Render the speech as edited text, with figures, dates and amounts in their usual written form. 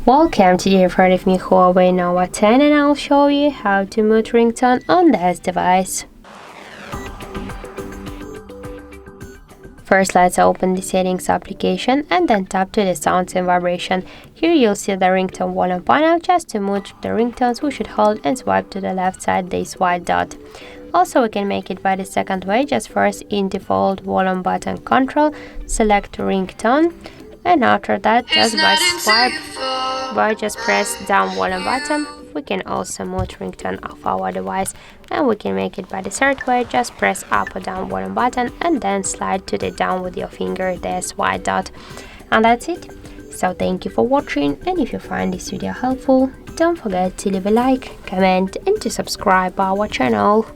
Welcome to the front of me Huawei Nova 10, and I'll show you how to mute ringtone on this device. First, let's open the settings application and then tap to the sounds and vibration. Here you'll see the ringtone volume panel. Just to mute the ringtones, we should hold and swipe to the left side this white dot. Also, we can make it by the second way. Just first in default volume button control, select ringtone, and after that just just press down volume button. We can also mute ringtone of our device, and we can make it by the third way. Just press up or down volume button and then slide to the down with your finger this white dot, and that's it. So thank you for watching, and if you find this video helpful, don't forget to leave a like, comment and to subscribe our channel.